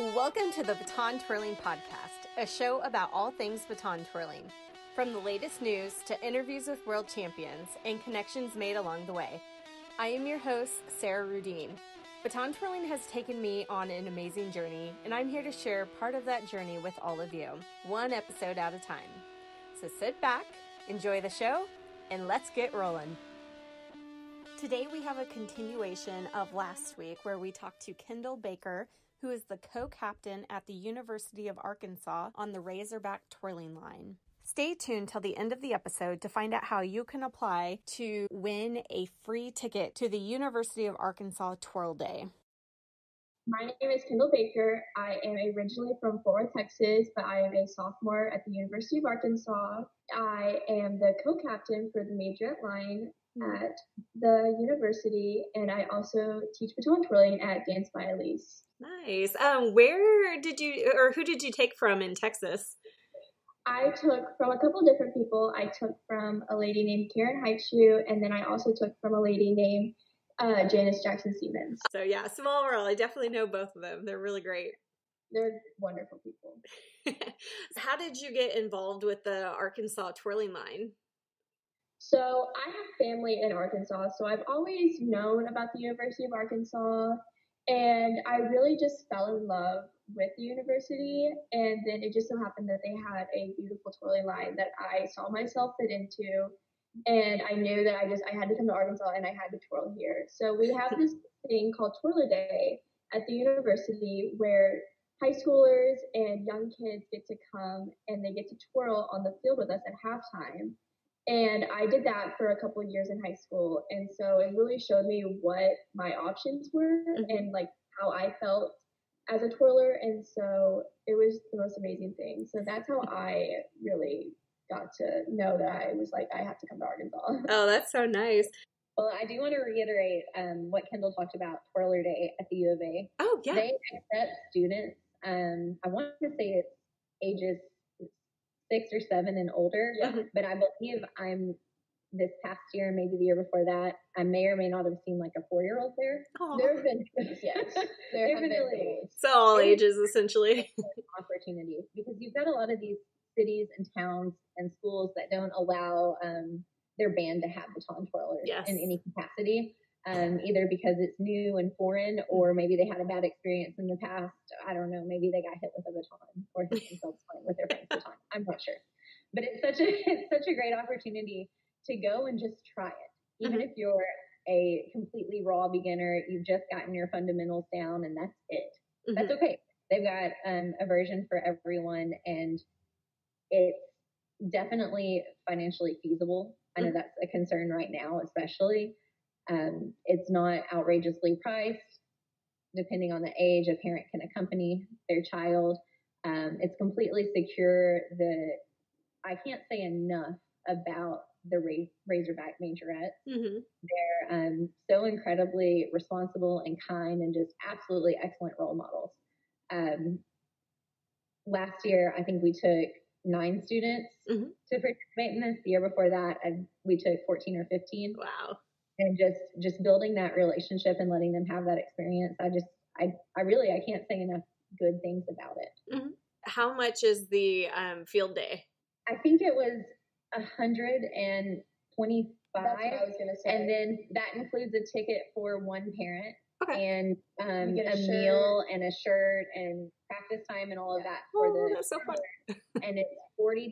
Welcome to the Baton Twirling Podcast, a show about all things baton twirling, from the latest news to interviews with world champions and connections made along the way. I am your host, Sarah Rudine. Baton twirling has taken me on an amazing journey, and I'm here to share part of that journey with all of you, one episode at a time. So sit back, enjoy the show, and let's get rolling. Today we have a continuation of last week where we talked to Kendal Baker, who is the co-captain at the University of Arkansas on the Razorback twirling line. Stay tuned till the end of the episode to find out how you can apply to win a free ticket to the University of Arkansas Twirl Day. My name is Kendal Baker. I am originally from Fort Worth, Texas, but I am a sophomore at the University of Arkansas. I am the co-captain for the majorette line at the university, and I also teach baton twirling at Dance by Elise. Nice. Where did you, or who did you take from in Texas? I took from a couple different people. I took from a lady named Karen Heitschuh, and then I also took from a lady named Janice Jackson-Siemens. So yeah, small world. I definitely know both of them. They're really great. They're wonderful people. How did you get involved with the Arkansas twirling line? So I have family in Arkansas, so I've always known about the University of Arkansas, and I really just fell in love with the university, and then it just so happened that they had a beautiful twirling line that I saw myself fit into, and I knew that I had to come to Arkansas and I had to twirl here. So we have this thing called Twirl Day at the university where high schoolers and young kids get to come and they get to twirl on the field with us at halftime. And I did that for a couple of years in high school. And so it really showed me what my options were and like how I felt as a twirler. And so it was the most amazing thing. So that's how I really got to know that I was like, I have to come to Arkansas. Oh, that's so nice. Well, I do want to reiterate what Kendal talked about Twirler Day at the U of A. Oh, yeah. They accept students. I want to say it's ages 6 or 7 and older, but I believe I'm this past year, maybe the year before that, I may or may not have seen like a 4-year-old there. Oh. There have been, yes, there have been really. So all ages, essentially. Opportunities, because you've got a lot of these cities and towns and schools that don't allow their band to have baton twirlers in any capacity. Either because it's new and foreign, or maybe they had a bad experience in the past. I don't know. Maybe they got hit with a baton or hit themselves playing with their friend's baton. I'm not sure. But it's such a great opportunity to go and just try it. Even if you're a completely raw beginner, you've just gotten your fundamentals down and that's it. That's okay. They've got a version for everyone, and it's definitely financially feasible. I know that's a concern right now, especially. It's not outrageously priced. Depending on the age, a parent can accompany their child. It's completely secure. I can't say enough about the Razorback majorette. They're so incredibly responsible and kind and just absolutely excellent role models. Last year, I think we took 9 students to participate in this. The year before that, we took 14 or 15. Wow. And just building that relationship and letting them have that experience. I can't say enough good things about it. How much is the field day? I think it was $125. That's what I was going to say. And then that includes a ticket for one parent. Okay. And a meal and a shirt and practice time and all of that for that's so fun. And it's $40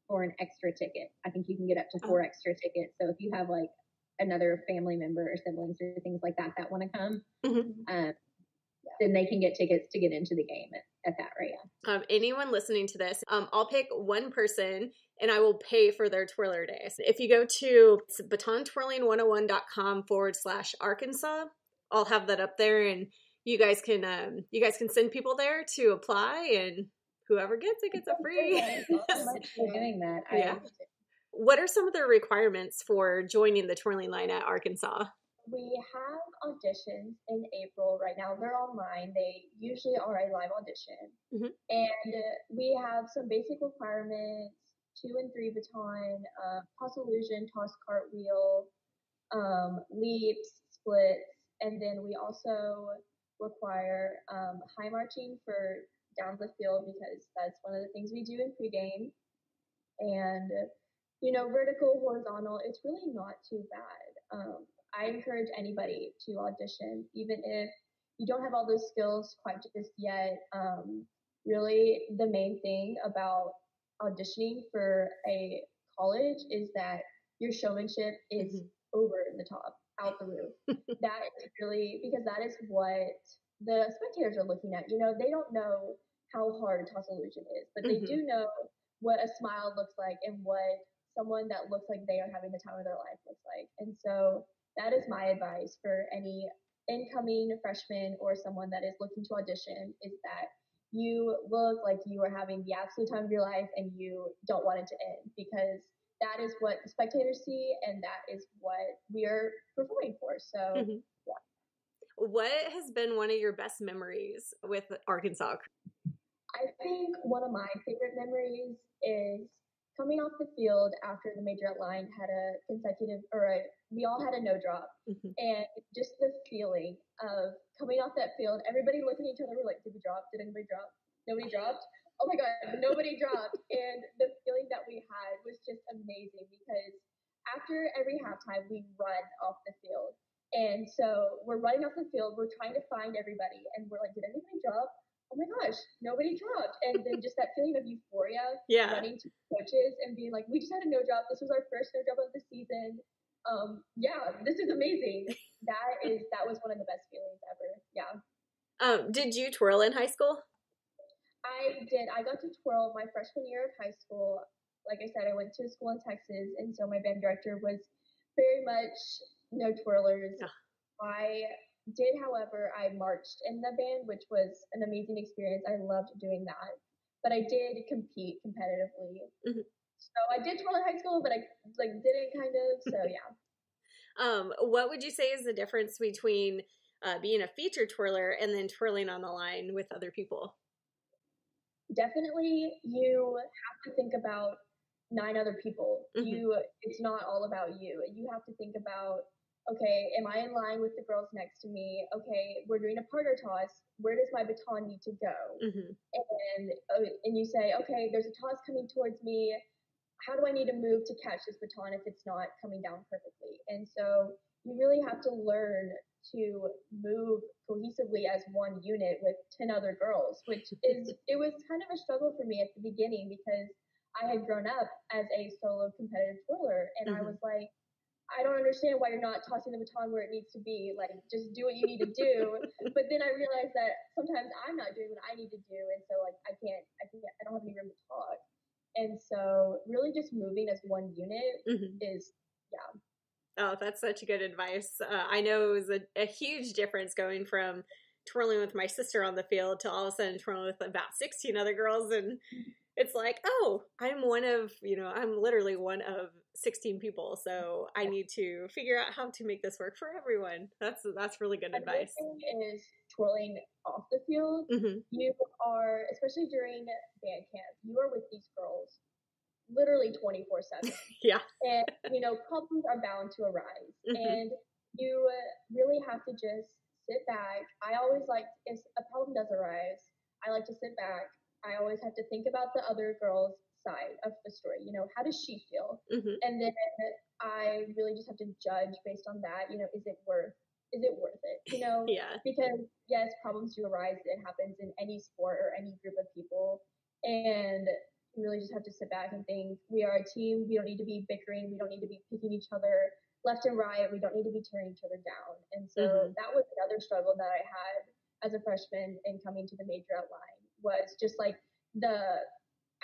for an extra ticket. I think you can get up to 4 extra tickets. So if you have like another family member or siblings or things like that want to come, then they can get tickets to get into the game at that rate. Anyone listening to this, I'll pick one person and I will pay for their twirler days. If you go to batontwirling101.com/Arkansas, I'll have that up there, and you guys can send people there to apply, and whoever gets it gets a free. Thank you so much for doing that. Yeah. What are some of the requirements for joining the twirling line at Arkansas? We have auditions in April right now. They're online. They usually are a live audition. And we have some basic requirements: 2 and 3 baton, toss illusion, toss cartwheel, leaps, splits, and then we also require high marching for down the field because that's one of the things we do in pregame. And, vertical, horizontal, it's really not too bad. I encourage anybody to audition, even if you don't have all those skills quite just yet. Really, the main thing about auditioning for a college is that your showmanship is over the top, out the roof. That is really, because that is what the spectators are looking at. They don't know how hard a toss illusion is, but they do know what a smile looks like and what someone that looks like they are having the time of their life looks like. And so that is my advice for any incoming freshman or someone that is looking to audition, is that you look like you are having the absolute time of your life and you don't want it to end, because that is what the spectators see and that is what we are performing for. So, yeah. What has been one of your best memories with Arkansas? I think one of my favorite memories is coming off the field after the majorette line had a consecutive, we all had a no drop, and just the feeling of coming off that field, everybody looking at each other, we're like, did we drop? Did anybody drop? Nobody dropped? Oh my God, nobody dropped. And the feeling that we had was just amazing, because after every halftime, we run off the field. And so we're running off the field, we're trying to find everybody, and we're like, did anybody drop? Oh my gosh, nobody dropped. And then just that feeling of euphoria, running to coaches and being like, we just had a no drop. This was our first no drop of the season. This is amazing. That was one of the best feelings ever. Yeah. Did you twirl in high school? I did. I got to twirl my freshman year of high school. Like I said, I went to school in Texas, and so my band director was very much no twirlers. I did, however, I marched in the band, which was an amazing experience. I loved doing that. But I did compete competitively. So I did twirl in high school, but I didn't kind of. So yeah. What would you say is the difference between being a feature twirler and then twirling on the line with other people? Definitely, you have to think about 9 other people. It's not all about you. You have to think about, okay, am I in line with the girls next to me? Okay, we're doing a partner toss. Where does my baton need to go? And you say, okay, there's a toss coming towards me. How do I need to move to catch this baton if it's not coming down perfectly? And so you really have to learn to move cohesively as one unit with 10 other girls, it was kind of a struggle for me at the beginning, because I had grown up as a solo competitive twirler, and I was like, I don't understand why you're not tossing the baton where it needs to be. Like, just do what you need to do. But then I realized that sometimes I'm not doing what I need to do, and so like I don't have any room to talk. And so really just moving as one unit is, yeah. Oh, that's such good advice. I know it was a huge difference going from twirling with my sister on the field to all of a sudden twirling with about 16 other girls. And it's like, oh, I'm literally one of 16 people. So I need to figure out how to make this work for everyone. That's really good advice. Another thing is twirling off the field. You are, especially during band camp, you are with these girls literally 24/7. Yeah. And, problems are bound to arise. And you really have to just sit back. I always like, if a problem does arise, I like to sit back. I always have to think about the other girl's side of the story. How does she feel? And then I really just have to judge based on that. Is it worth it? Yeah. Because yes, problems do arise. It happens in any sport or any group of people. And you really just have to sit back and think, we are a team. We don't need to be bickering. We don't need to be picking each other left and right. We don't need to be tearing each other down. And so that was another struggle that I had as a freshman in coming to the majorette line, was just like the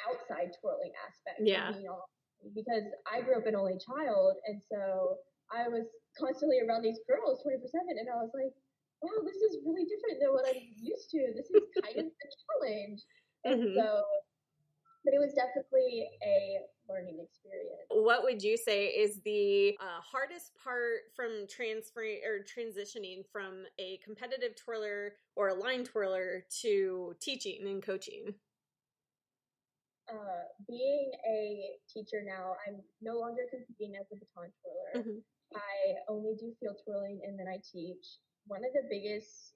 outside twirling aspect of being on, because I grew up an only child, and so I was constantly around these girls 24/7, and I was like, wow, this is really different than what I'm used to. This is kind of a challenge. And so, but it was definitely a learning experience. What would you say is the hardest part from transferring or transitioning from a competitive twirler or a line twirler to teaching and coaching? Being a teacher now, I'm no longer competing as a baton twirler. I only do field twirling, and then I teach. One of the biggest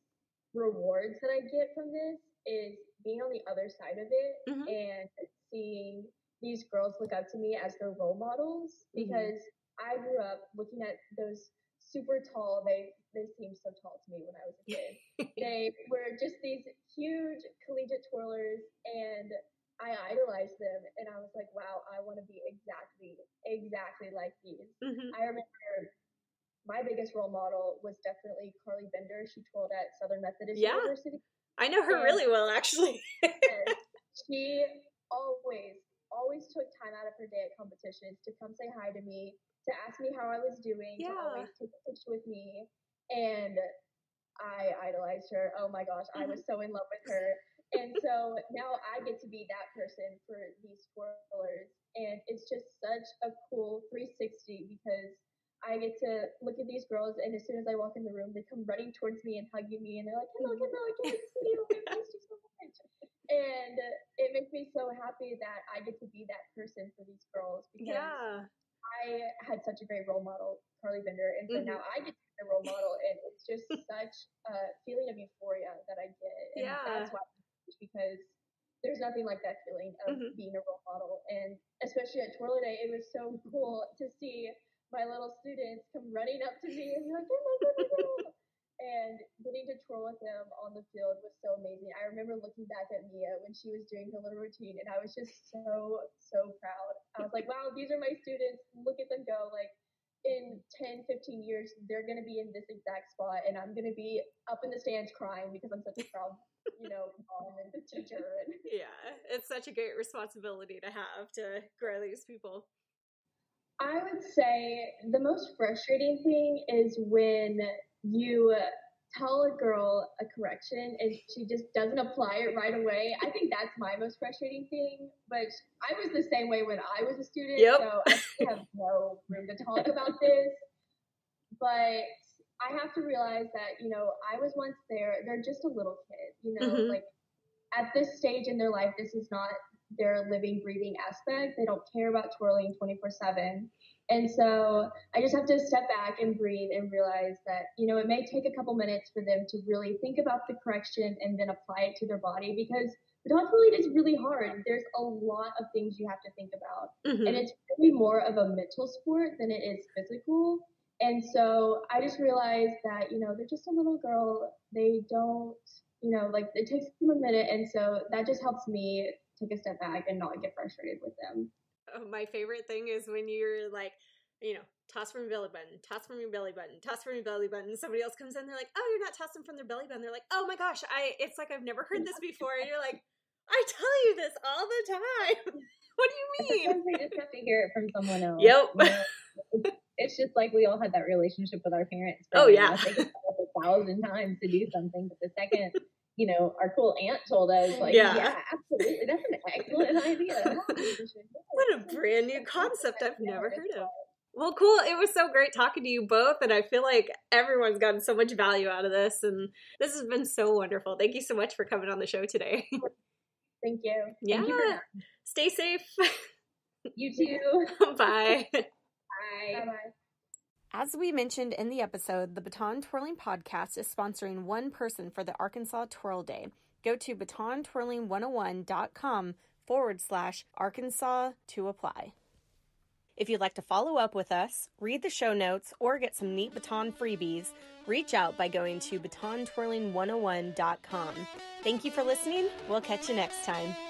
rewards that I get from this is being on the other side of it and seeing these girls look up to me as their role models, because I grew up looking at those super tall, they seemed so tall to me when I was a kid. They were just these huge collegiate twirlers, and I idolized them, and I was like, wow, I want to be exactly like these. I remember my biggest role model was definitely Carly Bender. She twirled at Southern Methodist University. I know her really well, actually. She always took time out of her day at competitions to come say hi to me, to ask me how I was doing, to always take a picture with me, and I idolized her. Oh my gosh, I was so in love with her. And so now I get to be that person for these twirlers, and it's just such a cool 360, because I get to look at these girls, and as soon as I walk in the room, they come running towards me and hugging me, and they're like, hello, I can't see you, I missed you so much. And it makes me so happy that I get to be that person for these girls, because I had such a great role model, Carly Bender, and so now I get to be the role model, and it's just such a feeling of euphoria that I get, and that's why, because there's nothing like that feeling of being a role model. And especially at Twirl Day, it was so cool to see my little students come running up to me and be like, oh, and getting to twirl with them on the field was so amazing. I remember looking back at Mia when she was doing her little routine, and I was just so proud. I was like, wow, these are my students. Look at them go. Like, in 10, 15 years, they're going to be in this exact spot, and I'm going to be up in the stands crying because I'm such a proud, mom and teacher. And it's such a great responsibility to have, to grow these people. I would say the most frustrating thing is when you tell a girl a correction and she just doesn't apply it right away. I think that's my most frustrating thing, but I was the same way when I was a student, so I have no room to talk about this. But I have to realize that, I was once there. They're just a little kid, like at this stage in their life, this is not their living, breathing aspect. They don't care about twirling 24/7. And so I just have to step back and breathe and realize that, it may take a couple minutes for them to really think about the correction and then apply it to their body, because baton twirling is really hard. There's a lot of things you have to think about. And it's really more of a mental sport than it is physical. And so I just realized that, they're just a little girl. They don't, it takes them a minute. And so that just helps me take a step back and not get frustrated with them. Oh, my favorite thing is when you're like, toss from your belly button, toss from your belly button, toss from your belly button. Somebody else comes in, they're like, oh, you're not tossing from their belly button. They're like, oh my gosh, it's like I've never heard this before. And you're like, I tell you this all the time. What do you mean? Sometimes we just have to hear it from someone else. Yep. It's just like we all had that relationship with our parents. Oh, yeah. They could tell us 1,000 times to do something, but the second our cool aunt told us, like, yeah, absolutely, that's an excellent idea. What a brand new concept I've never heard of. Well, cool. It was so great talking to you both, and I feel like everyone's gotten so much value out of this, and this has been so wonderful. Thank you so much for coming on the show today. Thank you. Yeah. Thank you Stay safe. You too. Bye. Bye. Bye-bye. As we mentioned in the episode, the Baton Twirling Podcast is sponsoring one person for the Arkansas Twirl Day. Go to batontwirling101.com/Arkansas to apply. If you'd like to follow up with us, read the show notes, or get some neat baton freebies, reach out by going to batontwirling101.com. Thank you for listening. We'll catch you next time.